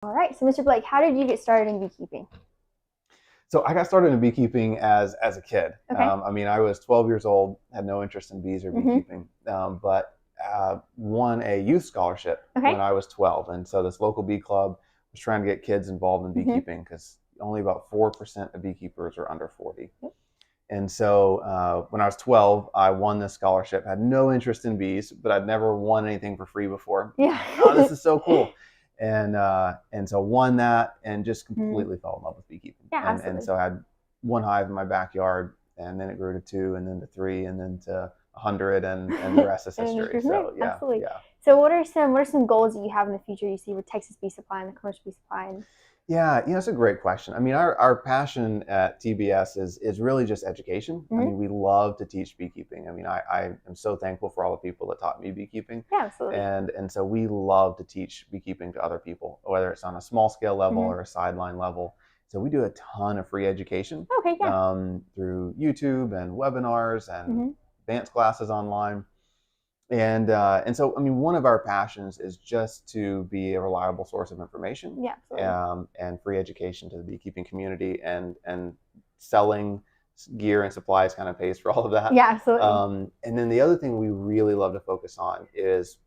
All right. So, Mr. Blake, how did you get started in beekeeping? So I got started in beekeeping as a kid. Okay. I mean, I was 12 years old, had no interest in bees or Mm-hmm. beekeeping, but won a youth scholarship when Okay. I was 12. And so this local bee club was trying to get kids involved in Mm-hmm. beekeeping because only about 4% of beekeepers are under 40. Yep. And so when I was 12, I won this scholarship. Had no interest in bees, but I'd never won anything for free before. Yeah. Like, oh, this is so cool. And so won that and just Mm. completely fell in love with beekeeping. Yeah, And absolutely. so I had one hive in my backyard, and then it grew to two, and then to three, and then to 100, and the rest is And just history. grew from there. So yeah, Absolutely. yeah. So, what are some goals that you have in the future? You see with Texas Bee Supply and the commercial bee supply. And Yeah, that's a great question. I mean, our passion at TBS is really just education. I mm-hmm. mean, we love to teach beekeeping. I mean, I am so thankful for all the people that taught me beekeeping. Yeah, absolutely. And so we love to teach beekeeping to other people, whether it's on a small scale level Mm-hmm. or a sideline level. So we do a ton of free education Okay. Yeah. through YouTube and webinars and Mm-hmm. advanced classes online. And so, I mean, one of our passions is just to be a reliable source of information Yeah, absolutely. and free education to the beekeeping community, and selling gear and supplies kind of pays for all of that. Yeah, absolutely. And then the other thing we really love to focus on is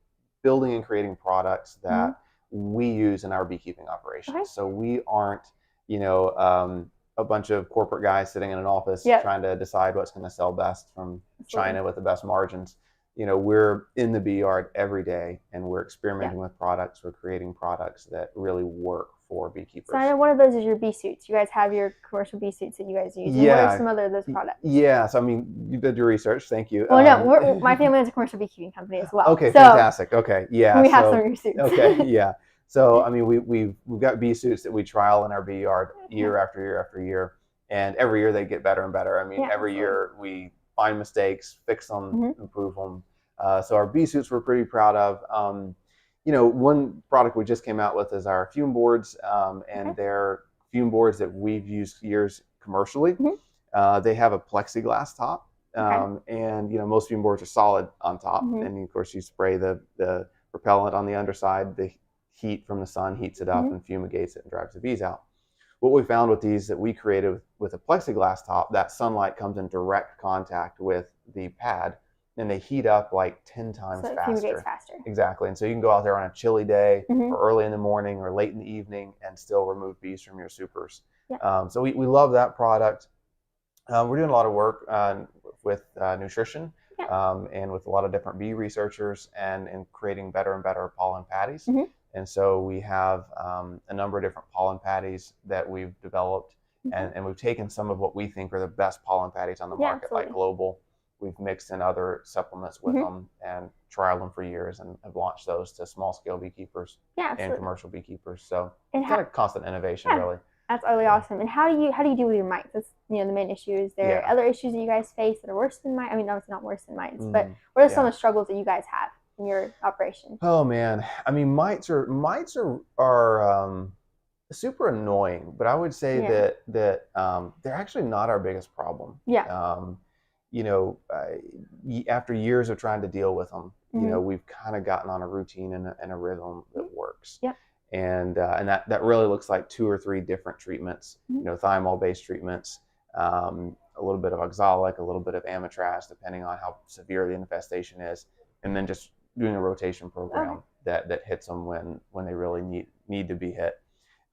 building and creating products Mm-hmm. that we use in our beekeeping operations. Okay. So we aren't, you know, a bunch of corporate guys sitting in an office Yep. trying to decide what's going to sell best from Absolutely. China with the best margins. You know, we're in the bee yard every day, and we're experimenting with products. We're creating products that really work for beekeepers. So I know one of those is your bee suits. You guys have your commercial bee suits that you guys use. And what are some other of those products? Yeah. So I mean, you did your research. Thank you. Well, no, my family has a commercial beekeeping company as well. Okay, so fantastic. Okay, yeah. we have some of your suits. Okay, yeah. So I mean, we've got bee suits that we trial in our bee yard year after year after year, and every year they get better and better. I mean, Yeah, every absolutely. year we find mistakes, fix them, Mm-hmm. improve them. So our bee suits we're pretty proud of. You know, one product we just came out with is our fume boards, and Okay. they're fume boards that we've used years commercially. Mm-hmm. They have a plexiglass top, Okay. and you know most fume boards are solid on top, Mm-hmm. and of course you spray the propellant on the underside. The heat from the sun heats it up Mm-hmm. and fumigates it and drives the bees out. What we found with these that we created with a plexiglass top, that sunlight comes in direct contact with the pad, and they heat up like 10 times So it faster. fumigates faster. Exactly. And so you can go out there on a chilly day Mm-hmm. or early in the morning or late in the evening and still remove bees from your supers. Yeah. So we love that product. We're doing a lot of work with nutrition, Yeah. and with a lot of different bee researchers, and creating better and better pollen patties. Mm-hmm. And so we have a number of different pollen patties that we've developed, Mm-hmm. and we've taken some of what we think are the best pollen patties on the Yeah, market, like absolutely. Global. We've mixed in other supplements with Mm-hmm. them and trialed them for years, and have launched those to small scale beekeepers Yeah, and absolutely. commercial beekeepers. So And kind of constant innovation, yeah, really. that's really awesome. And how do you deal with your mites? That's the main issue. Is there Yeah. other issues that you guys face that are worse than mites? I mean, obviously not worse than mites, but Mm, what are some yeah. of the struggles that you guys have in your operation? Oh man, I mean, mites are super annoying, but I would say Yeah. that they're actually not our biggest problem. Yeah. You know, after years of trying to deal with them, you Mm-hmm. know, we've kind of gotten on a routine and a rhythm that works. Yep. And that really looks like 2 or 3 different treatments. Mm-hmm. You know, thiamol-based treatments, a little bit of oxalic, a little bit of amitraz, depending on how severe the infestation is, and then just doing a rotation program that hits them when they really need to be hit.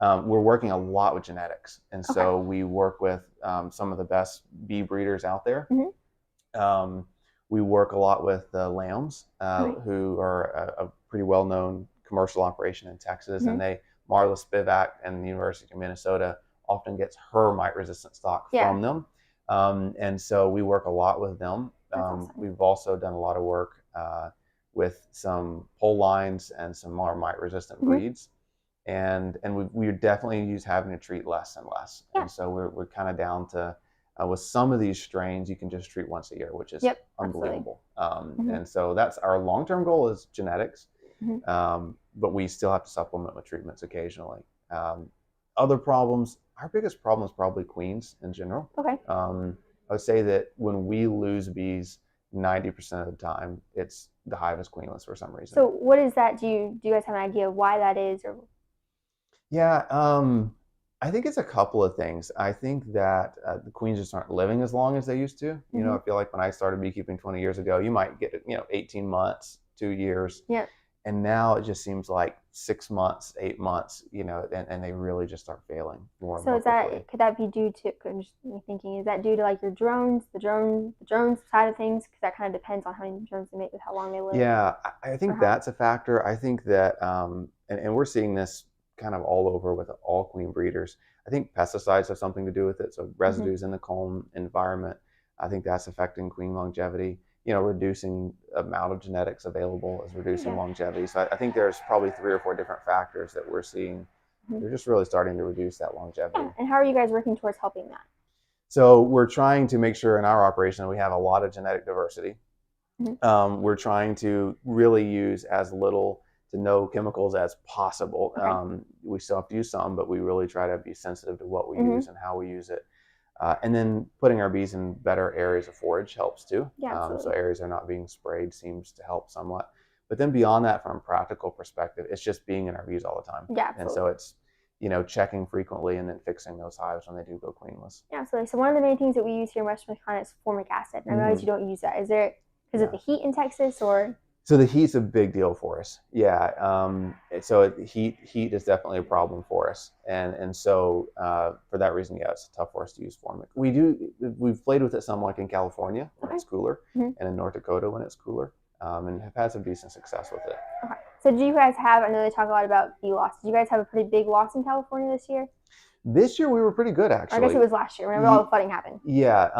We're working a lot with genetics, and so we work with some of the best bee breeders out there. Mm-hmm. We work a lot with the lambs, who are a pretty well-known commercial operation in Texas, Mm-hmm. and Marla Spivak and the University of Minnesota often gets her mite-resistant stock from them, and so we work a lot with them. Awesome. We've also done a lot of work with some pole lines and some more mite-resistant breeds, and we definitely use having to treat less and less, and so we're kind of down to with some of these strains you can just treat once a year, which is unbelievable. And so that's our long-term goal is genetics, but we still have to supplement with treatments occasionally. Other problems, our biggest problem is probably queens in general. I would say that when we lose bees, 90% of the time, it's the hive is queenless for some reason. So what is that? Do you guys have an idea of why that is? Or Yeah, I think it's a couple of things. I think that the queens just aren't living as long as they used to. You know, Mm-hmm. I feel like when I started beekeeping 20 years ago, you might get, 18 months, 2 years. Yep. And now it just seems like 6 months, 8 months, and they really just start failing more and So more is that quickly. could that be due to? I'm just thinking, is that due to like your drones, the drones side of things? Because that kind of depends on how many drones they make with how long they live, Yeah, I or think how. that's a factor. I think that, and we're seeing this kind of all over with all queen breeders. I think pesticides have something to do with it. So Mm-hmm. residues in the comb environment, I think that's affecting queen longevity. Reducing amount of genetics available is reducing Yeah. longevity. So I think there's probably 3 or 4 different factors that we're seeing. Mm-hmm. They're just really starting to reduce that Yeah. longevity. And how are you guys working towards helping that? So we're trying to make sure in our operation we have a lot of genetic diversity. Mm-hmm. We're trying to really use as little to no chemicals as possible. Okay. We still have to use some, but we really try to be sensitive to what we Mm-hmm. use and how we use it. And then putting our bees in better areas of forage helps too. Yeah, So absolutely. areas that are not being sprayed seems to help somewhat. But then beyond that, from a practical perspective, it's just being in our bees all the time. Yeah, And so absolutely. it's, checking frequently and then fixing those hives when they do go queenless. Yeah, absolutely. So one of the main things that we use here in Western Carolina is formic acid. And I realize Mm-hmm. you don't use that. Is there because of Yeah. the heat in Texas, or? So the heat's a big deal for us. Yeah. So heat is definitely a problem for us, and so for that reason, yeah, it's tough for us to use formic. We've played with it some, like in California when Okay. it's cooler, Mm-hmm. and in North Dakota when it's cooler, and have had some decent success with it. Okay. So do you guys have? I know they talk a lot about bee loss. Did you guys have a pretty big loss in California this year? This year we were pretty good, Or I guess it actually. was last year whenever all the flooding happened. Yeah,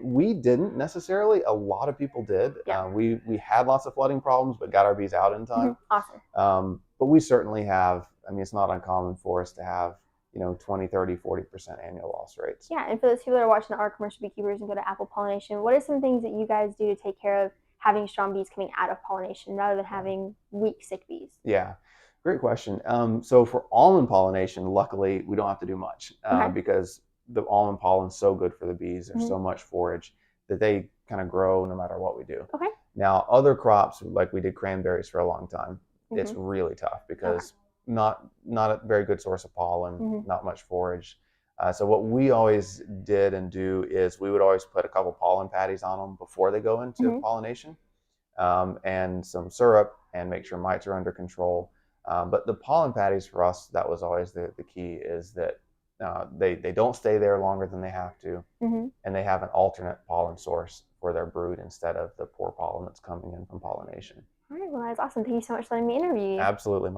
we didn't necessarily. A lot of people did. Yeah. We had lots of flooding problems, but got our bees out in time. Mm-hmm. Awesome. But we certainly have. I mean, it's not uncommon for us to have 20, 30, 40% annual loss rates. Yeah, and for those people that are watching our commercial beekeepers and go to apple pollination, what are some things that you guys do to take care of having strong bees coming out of pollination rather than having weak, sick bees? Yeah, great question. So for almond pollination, luckily we don't have to do much Okay. because the almond pollen's so good for the bees. There's Mm-hmm. so much forage that they kind of grow no matter what we do. Okay. Now, other crops, like we did cranberries for a long time, it's Mm-hmm. really tough because Okay. not a very good source of pollen, Mm-hmm. not much forage. So what we always did and do is we would always put a couple pollen patties on them before they go into Mm-hmm. pollination, and some syrup, and make sure mites are under control. But the pollen patties for us, that was always the key, is that they don't stay there longer than they have to, Mm-hmm. and they have an alternate pollen source for their brood instead of the poor pollen that's coming in from pollination. All right, well, that's awesome. Thank you so much for letting me interview you. Absolutely.